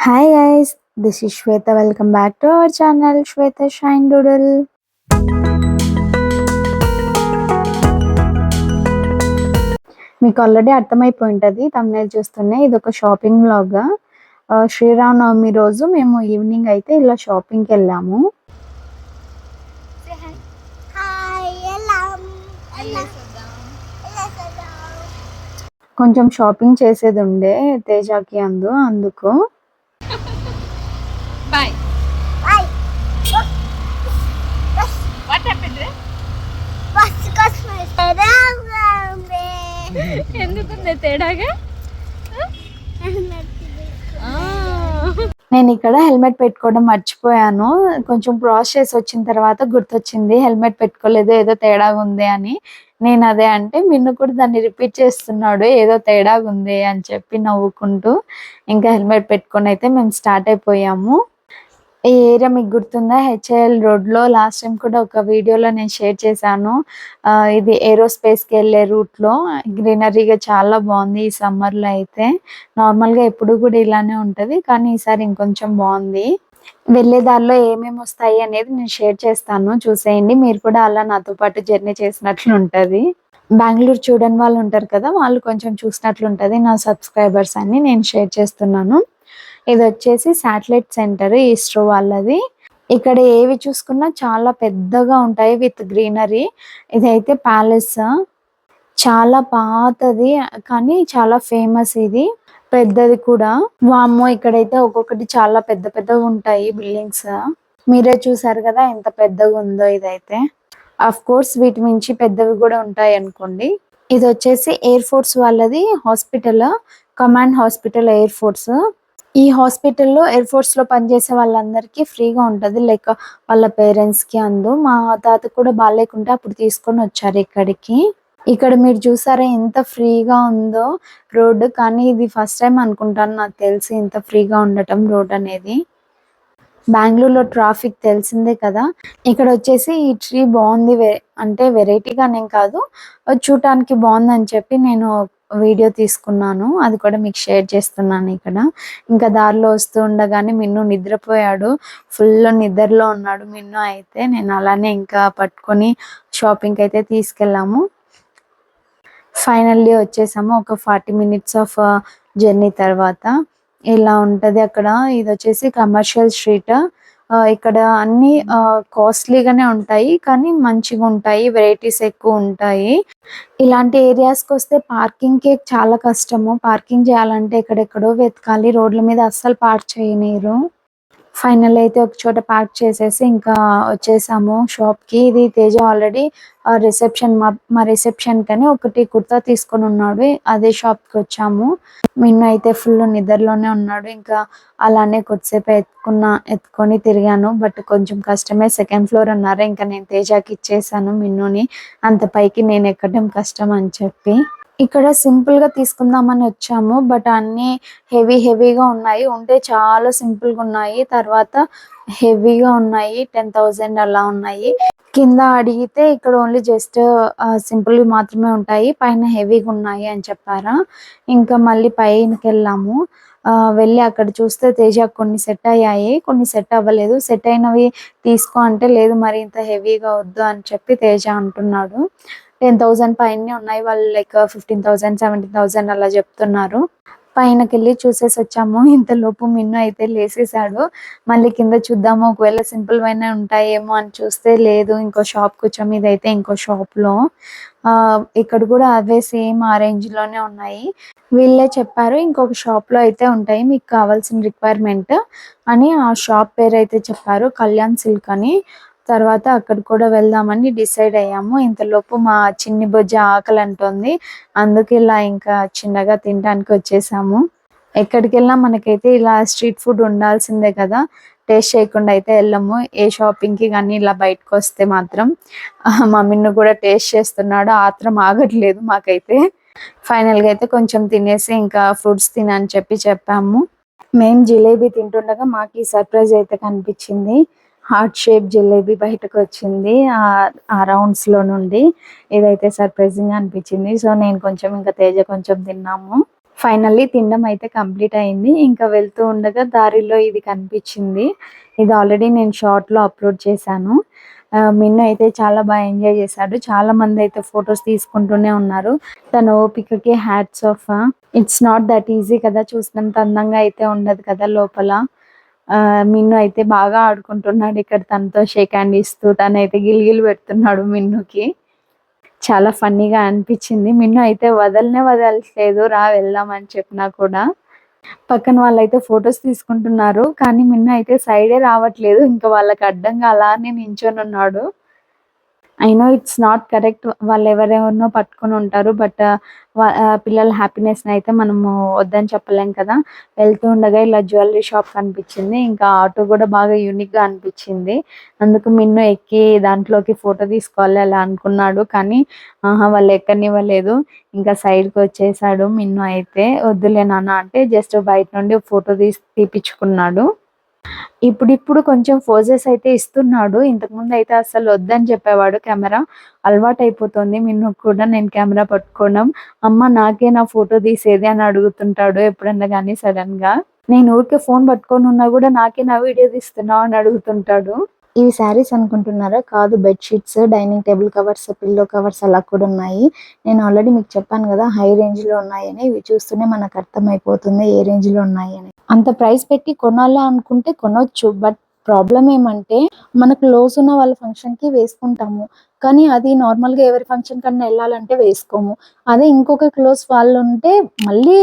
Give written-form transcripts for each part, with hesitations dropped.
Hi guys, this is Shweta. Welcome back to our channel Shweta Shine Doodle. మీకు already అర్థమైపోయి ఉంటుంది thumbnail చూస్తూనే ఇది ఒక షాపింగ్ వ్లాగ్. శ్రీరామనవమి రోజు మేము ఈవినింగ్ అయితే ఇలా షాపింగ్కి వెళ్ళాము. కొంచెం షాపింగ్ చేసేది ఉండే తేజాకి అందుకు Bye. Bye. What happened? What's Christmas? ఎందుకుంది తేడాగా? నేను ఇక్కడ హెల్మెట్ పెట్టుకోవడం మర్చిపోయాను. కొంచెం క్రాస్ చేసి వచ్చిన తర్వాత గుర్తొచ్చింది హెల్మెట్ పెట్టుకోలేదు, ఏదో తేడాగా ఉంది అని. నేను అదే అంటే మిన్ను కూడా దాన్ని రిపీట్ చేస్తున్నాడు, ఏదో తేడాగా ఉంది అని చెప్పి నవ్వుకుంటూ. ఇంకా హెల్మెట్ పెట్టుకొని అయితే మేము స్టార్ట్ అయిపోయాము. ఈ ఏరియా మీకు గుర్తుందా? హెచ్ఏఎల్ రోడ్లో లాస్ట్ టైం కూడా ఒక వీడియోలో నేను షేర్ చేశాను. ఇది ఏరోస్పేస్కి వెళ్ళే రూట్లో గ్రీనరీగా చాలా బాగుంది ఈ సమ్మర్లో అయితే. నార్మల్గా ఎప్పుడు కూడా ఇలానే ఉంటుంది, కానీ ఈసారి ఇంకొంచెం బాగుంది. వెళ్ళే దారిలో ఏమేమి వస్తాయి అనేది నేను షేర్ చేస్తాను, చూసేయండి. మీరు కూడా అలా నాతో పాటు జర్నీ చేసినట్లు ఉంటుంది. బెంగళూరు చూడని వాళ్ళు ఉంటారు కదా, వాళ్ళు కొంచెం చూసినట్లు ఉంటుంది నా సబ్స్క్రైబర్స్ అని నేను షేర్ చేస్తున్నాను. ఇది వచ్చేసి శాటిలైట్ సెంటర్ ఇస్రో వాళ్ళది. ఇక్కడ ఏవి చూసుకున్నా చాలా పెద్దగా ఉంటాయి విత్ గ్రీనరీ. ఇదైతే ప్యాలెస్, చాలా పాతది కానీ చాలా ఫేమస్. ఇది పెద్దది కూడా. వామ్మో, ఇక్కడైతే ఒక్కొక్కటి చాలా పెద్ద పెద్దగా ఉంటాయి బిల్డింగ్స్. మీరే చూసారు కదా ఎంత పెద్దగా ఉందో. ఇదైతే అఫ్ కోర్స్ వీటి మించి పెద్దవి కూడా ఉంటాయి అనుకోండి. ఇది వచ్చేసి ఎయిర్ ఫోర్స్ వాళ్ళది hospital, command hospital air force. ఈ హాస్పిటల్లో ఎయిర్ ఫోర్స్లో పనిచేసే వాళ్ళందరికీ ఫ్రీగా ఉంటుంది, లైక్ వాళ్ళ పేరెంట్స్కి. మా తాత కూడా బాగాలేకుంటే అప్పుడు తీసుకొని వచ్చారు ఇక్కడికి. ఇక్కడ మీరు చూసారా ఎంత ఫ్రీగా ఉందో రోడ్డు. కానీ ఇది ఫస్ట్ టైం అనుకుంటాను నాకు తెలిసి ఇంత ఫ్రీగా ఉండటం రోడ్ అనేది. బెంగళూరులో ట్రాఫిక్ తెలిసిందే కదా. ఇక్కడ వచ్చేసి ఈ ట్రీ బాగుంది, అంటే వెరైటీగా నేను కాదు, చూడటానికి బాగుందని చెప్పి నేను వీడియో తీసుకున్నాను, అది కూడా మీకు షేర్ చేస్తున్నాను ఇక్కడ. ఇంకా దారిలో వస్తూ ఉండగానే మిన్ను నిద్రపోయాడు, ఫుల్ నిద్రలో ఉన్నాడు మిన్ను అయితే. నేను అలానే ఇంకా పట్టుకొని షాపింగ్కి అయితే తీసుకెళ్ళాము. ఫైనల్లీ వచ్చేసాము ఒక 40 minutes ఆఫ్ జర్నీ తర్వాత. ఇలా ఉంటుంది అక్కడ. ఇది వచ్చేసి కమర్షియల్ స్ట్రీట్. ఇక్కడ అన్ని కాస్ట్లీగానే ఉంటాయి కానీ మంచిగా ఉంటాయి, వెరైటీస్ ఎక్కువ ఉంటాయి. ఇలాంటి ఏరియాస్కి వస్తే పార్కింగ్కి చాలా కష్టము. పార్కింగ్ చేయాలంటే ఎక్కడెక్కడో వెతకాలి, రోడ్ల మీద అస్సలు పార్క్ చేయనీరు. ఫైనల్ అయితే ఒక చోట పార్క్ చేసేసి ఇంకా వచ్చేసాము షాప్కి. ఇది తేజ ఆల్రెడీ రిసెప్షన్, మా రిసెప్షన్ కని ఒకటి కుర్తా తీసుకొని ఉన్నాడు, అదే షాప్కి వచ్చాము. మిన్ను అయితే ఫుల్ నిద్రలోనే ఉన్నాడు. ఇంకా అలానే కొద్దిసేపు ఎత్తుకొని తిరిగాను, బట్ కొంచెం కష్టమే. 2nd floor అన్నారు, ఇంకా నేను తేజకి ఇచ్చేసాను మిన్నుని. అంత పైకి నేను ఎక్కడం కష్టం అని చెప్పి. ఇక్కడ సింపుల్ గా తీసుకుందామని వచ్చాము, బట్ అన్ని హెవీగా ఉన్నాయి. ఉంటే చాలా సింపుల్ గా ఉన్నాయి, తర్వాత హెవీగా ఉన్నాయి. 10,000 అలా ఉన్నాయి. కింద అడిగితే ఇక్కడ ఓన్లీ జస్ట్ సింపుల్ మాత్రమే ఉంటాయి, పైన హెవీగా ఉన్నాయి అని చెప్పారా. ఇంకా మళ్ళీ పైనకి వెళ్ళాము. వెళ్ళి అక్కడ చూస్తే తేజ కొన్ని సెట్ అయ్యాయి, కొన్ని సెట్ అవ్వలేదు. సెట్ అయినవి తీసుకో అంటే లేదు మరి ఇంత హెవీగా వద్దు అని చెప్పి తేజ అంటున్నాడు. 10,000 పైనే ఉన్నాయి, వాళ్ళు లైక్ 15,000 17,000 అలా చెప్తున్నారు. పైనకి వెళ్ళి చూసేసి వచ్చాము. ఇంతలోపు మిన్ను అయితే లేసేసాడు. మళ్ళీ కింద చూద్దాము ఒకవేళ సింపుల్ అయినా ఉంటాయేమో అని చూస్తే లేదు, ఇంకో షాప్కి వచ్చాము. ఇదైతే ఇంకో షాప్లో. ఇక్కడ కూడా అవే సేమ్ ఆ రేంజ్లోనే ఉన్నాయి. వీళ్ళే చెప్పారు ఇంకొక షాప్లో అయితే ఉంటాయి మీకు కావాల్సిన రిక్వైర్మెంట్ అని. ఆ షాప్ పేరు అయితే చెప్పారు, కళ్యాణ్ సిల్క్ అని. తర్వాత అక్కడ కూడా వెళ్దామని డిసైడ్ అయ్యాము. ఇంతలోపు మా చిన్ని బొజ్జ ఆకలి అంటుంది, అందుకు ఇలా ఇంకా చిన్నగా తినడానికి వచ్చేసాము. ఎక్కడికి వెళ్ళినా మనకైతే ఇలా స్ట్రీట్ ఫుడ్ ఉండాల్సిందే కదా, టేస్ట్ చేయకుండా అయితే వెళ్ళము ఏ షాపింగ్కి. కానీ ఇలా బయటకు వస్తే మాత్రం. మా మిన్ను కూడా టేస్ట్ చేస్తున్నాడు, ఆత్రం ఆగట్లేదు మాకైతే. ఫైనల్గా అయితే కొంచెం తినేసి ఇంకా ఫ్రూట్స్ తినని చెప్పాము. మేము జిలేబీ తింటుండగా మాకు ఈ సర్ప్రైజ్ అయితే కనిపించింది. హార్ట్ షేప్ జిలేబీ బయటకు వచ్చింది ఆ రౌండ్స్ లో నుండి. ఇదైతే సర్ప్రైజింగ్ అనిపించింది. సో నేను కొంచెం ఇంకా తేజ కొంచెం తిన్నాము. ఫైనల్లీ తినడం అయితే కంప్లీట్ అయింది. ఇంకా వెళ్తూ ఉండగా దారిలో ఇది కనిపించింది. ఇది ఆల్రెడీ నేను షార్ట్‌లో అప్‌లోడ్ చేశాను. మిన్ను అయితే చాలా ఎంజాయ్ చేశాడు. చాలా మంది అయితే ఫోటోస్ తీసుకుంటూనే ఉన్నారు. తన ఓపికకి hats off. It's not that easy కదా! చూసినంత అందంగా అయితే ఉండదు కదా లోపల. మిన్ను అయితే బాగా ఆడుకుంటున్నాడు ఇక్కడ తనతో షేక్ హ్యాండ్ ఇస్తూ. తనైతే గిలిగిలి పెడుతున్నాడు మిన్నుకి. చాలా ఫన్నీగా అనిపించింది. మిన్ను అయితే వదలనే వదలట్లేదు. రా వెళ్దాం అని చెప్పినా కూడా. పక్కన వాళ్ళైతే ఫోటోస్ తీసుకుంటున్నారు. కానీ మిన్ను అయితే సైడే రావట్లేదు. ఇంకా వాళ్ళకి అడ్డంగా అలానే నించొనున్నాడు. I know it's not correct. వాళ్ళు ఎవరెవరినో పట్టుకొని ఉంటారు. బట్ పిల్లల హ్యాపీనెస్‌ని అయితే మనము వద్దని చెప్పలేం కదా! వెళ్తూ ఉండగా ఇలా జ్యువెల్లరీ షాప్ కనిపించింది. ఇంకా ఆటో కూడా బాగా యూనిక్‌గా అనిపించింది. అందుకు మిన్ను ఎక్కి దాంట్లోకి ఫోటో తీసుకోవాలి అలా అనుకున్నాడు. కానీ వాళ్ళు ఎక్కనివ్వలేదు. ఇంకా సైడ్‌కి వచ్చేసాడు మిన్ను అయితే. వద్దులే నాన్న అంటే జస్ట్ బయట నుండి ఫోటో తీపిచ్చుకున్నాడు. ఇప్పుడిప్పుడు కొంచెం ఫోజెస్ అయితే ఇస్తున్నాడు. ఇంతకుముందు అయితే అస్సలు వద్దని చెప్పేవాడు కెమెరా. అలవాటయిపోతుంది మిన్నుకి కూడా నేను కెమెరా పట్టుకోవడం. అమ్మ నాకే నా ఫోటో తీసేది అని అడుగుతుంటాడు ఎప్పుడన్నా గానీ సడెన్‌గా. నేను ఊరికే ఫోన్ పట్టుకొని ఉన్నా గూడా నాకే నా వీడియో తీస్తున్నావు అని అడుగుతుంటాడు. ఇవి శారీస్ అనుకుంటున్నారా? కాదు, bed sheets, dining table covers, pillow covers అలా కూడా ఉన్నాయి. నేను ఆల్రెడీ మీకు చెప్పాను గదా! హై రేంజ్‌లో ఉన్నాయని. ఇవి చూస్తూనే మనకు అర్థమైపోతుంది ఏ రేంజ్‌లో ఉన్నాయని. అంత ప్రైస్ పెట్టి కొనాలా అనుకుంటే కొనొచ్చు. బట్ ప్రాబ్లమ్ ఏమంటే మనకు క్లోజ్ ఉన్న వాళ్ళ ఫంక్షన్‌కి వేసుకుంటాము. కానీ అది నార్మల్‌గా ఎవరి ఫంక్షన్ కన్నా ఎళ్ళాలంటే వేసుకోము. అదే ఇంకొక క్లోజ్ వాళ్ళుంటే మళ్ళీ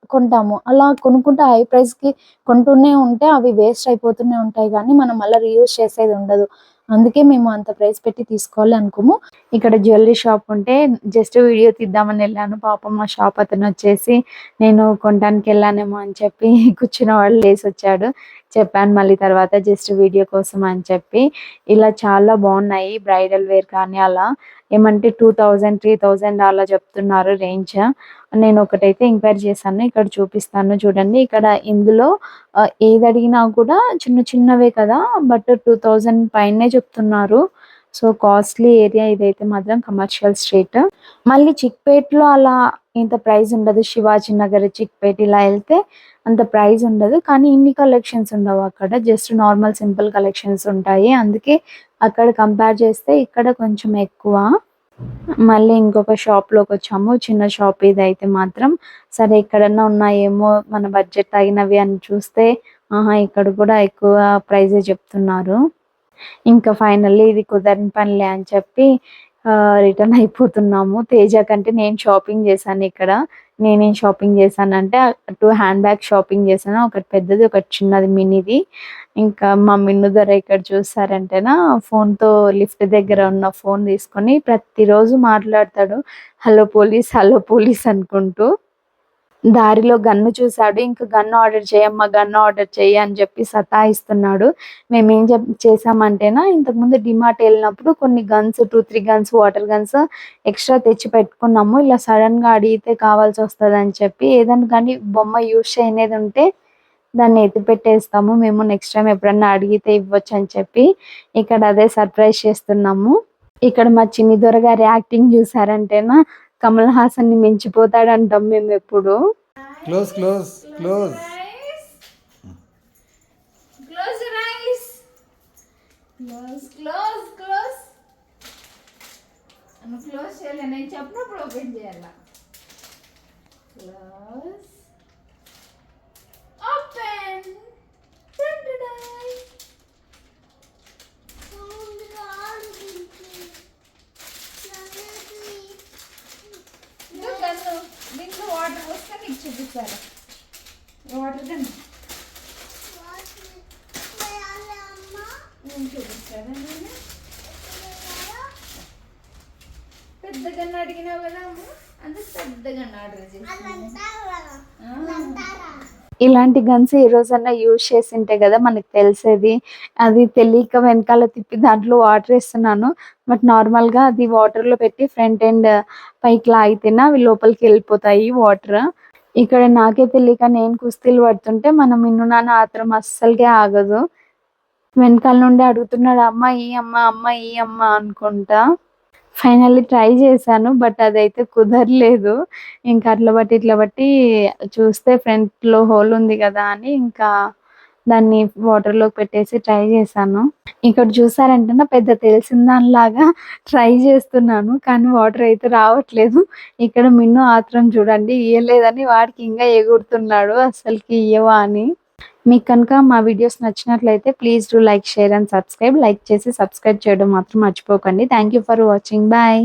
కొంటాము. అలా కొనుక్కుంటే హై ప్రైస్‌కి కొంటూనే ఉంటే అవి వేస్ట్ అయిపోతూనే ఉంటాయి గానీ, మనం మళ్ళా రీయూజ్ చేసేది ఉండదు. అందుకే మేము అంత ప్రైస్ పెట్టి తీసుకోవాలి అనుకోము. ఇక్కడ జ్యువెల్లరీ షాప్ ఉంటే జస్ట్ వీడియో తీద్దామని ఎళ్ళాను. పాపం మా షాప్ అతనొచ్చేసి నేను కొనటానికి ఎళ్ళానేమో అని చెప్పి కూర్చున్నవాడు లేసొచ్చాడు. చెప్పాను మళ్ళీ తర్వాత జస్ట్ వీడియో కోసం అని చెప్పి. ఇలా చాలా బావున్నాయి బ్రైడల్ వేర్ కానీ అలా. ఏమంటే 2000, 3000 అలా చెప్తున్నారు రేంజ్. నేను ఒకటైతే ఎంక్వైరీ చేశాను. ఇక్కడ చూపిస్తాను చూడండి. ఇక్కడ ఇందులో ఏదడిగినా కూడా చిన్న చిన్నవే కదా! బట్ 2000 పైనే చెప్తున్నారు. సో, కాస్ట్‌లీ ఏరియా ఇదైతే మాత్రం కమర్షియల్ స్ట్రీట్. మళ్ళీ చిక్‌పేట్‌లో అలా ఇంత ప్రైస్ ఉండదు. శివాజీనగర్, చిక్‌పేట్ ఇలా ఎళ్తే అంత ప్రైస్ ఉండదు. కానీ ఇన్ని కలెక్షన్స్ ఉండవు అక్కడ. జస్ట్ నార్మల్ సింపుల్ కలెక్షన్స్ ఉంటాయి. అందుకే అక్కడ కంపేర్ చేస్తే ఇక్కడ కొంచెం ఎక్కువ. మళ్ళీ ఇంకొక షాప్‌లోకొచ్చాము. చిన్న షాప్ ఇదైతే మాత్రం. సరే ఎక్కడన్నా ఉన్నాయేమో మన బడ్జెట్ తగినవి అని చూస్తే ఇక్కడ కూడా ఎక్కువ ప్రైజే చెప్తున్నారు. ఇంకా ఫైనల్లీ ఇది కుదరని పనిలే అని చెప్పి రిటర్న్ అయిపోతున్నాము. తేజ కంటే నేను షాపింగ్ చేశాను ఇక్కడ. నేనేం షాపింగ్ చేశానంటే 2 హ్యాండ్ బ్యాగ్ షాపింగ్ చేశాను. ఒకటి పెద్దది, ఒకటి చిన్నది మినీది. ఇంకా మా మిన్ను దొర ఇక్కడ చూసారంటేనా ఫోన్‌తో లిఫ్ట్ దగ్గర ఉన్న ఫోన్ తీసుకొని ప్రతిరోజు మాట్లాడతాడు. హలో పోలీస్, హలో పోలీస్ అనుకుంటూ. దారిలో గన్ను చూసాడు. ఇంక గన్ ఆర్డర్ చేయమ్మా, గన్ ఆర్డర్ చెయ్యి అని చెప్పి సతాయిస్తున్నాడు. మేమేం చేసామంటేనా ఇంతకుముందు డీమార్ట్ ఎళ్ళినప్పుడు కొన్ని guns 2, 3 guns, water guns extra తెచ్చి పెట్టుకున్నాము. ఇలా సడెన్‌గా అడిగితే కావాల్సొస్తదని చెప్పి ఏదైనా కానీ బొమ్మ యూజ్ చేయనిదుంటే దాన్ని ఎత్తిపెట్టేస్తాము. మేము నెక్స్ట్ టైమ్ ఎప్పుడన్నా అడిగితే ఇవ్వొచ్చని చెప్పి ఇక్కడ అదే సర్ప్రైజ్ చేస్తున్నాము. ఇక్కడ మా చిన్ని దొరగారి యాక్టింగ్ చూసారంటేనా కమల్ హాసన్‌ని మించిపోతాడంటాం మేమెప్పుడు. Close close close Close your eyes. Close, close, close. నువ్వు క్లోజ్ చేయాలి, నేను చెప్పినప్పుడు ఓపెన్ చేయాలా. Close, open. దీంట్లో వాటర్ పోస్తే నీకు చూపిస్తారు. వాటర్ కన్నా నేను చూపిస్తాను. నేను పెద్ద గన్ను అడిగినావు కదా అమ్మ, అంతే పెద్ద గన్ను ఆర్డర్ చేసి. ఇలాంటి గన్స్ ఏ రోజన్నా యూజ్ చేసింటే కదా మనకు తెలిసేది. అది తెలియక వెనకాల తిప్పి దాంట్లో వాటర్ ఏస్తున్నాను. బట్ నార్మల్‌గా అది వాటర్‌లో పెట్టి ఫ్రంట్ ఎండ్ పైకి లాగితేనే అవి లోపలికి వెళ్ళిపోతాయి వాటర్. ఇక్కడ నాకే తెలియక నేను కుస్తీలు పడుతుంటే మన మిన్ను నాన్న ఆత్రం అస్సలకే ఆగదు. వెనకాల నుండి అడుగుతున్నాడు అమ్మ ఇయ్యమ్మ, అమ్మ ఇయ్యమ్మ అనుకుంటా. ఫైనల్లీ ట్రై చేశాను. బట్ అదైతే కుదరలేదు. ఇంకా ఇట్లా బట్టి చూస్తే ఫ్రంట్‌లో హోల్ ఉంది గదా! అని ఇంకా దాన్ని వాటర్‌లోకి పెట్టేసి ట్రై చేశాను. ఇక్కడ చూసారంటే పెద్ద తెలిసిన దానిలాగా ట్రై చేస్తున్నాను. కానీ వాటర్ అయితే రావట్లేదు. ఇక్కడ మిన్ను ఆత్రం చూడండి. ఇయ్యలేదని వాడికి ఇంగా ఎగురుతున్నాడు. అస్సలకి ఇయ్యవా అని. మీకు కనుక మా వీడియోస్ నచ్చినట్లయితే please do like, share and subscribe. Like చేసి సబ్స్క్రైబ్ చేయడం మాత్రం మర్చిపోకండి. Thank you for watching. Bye.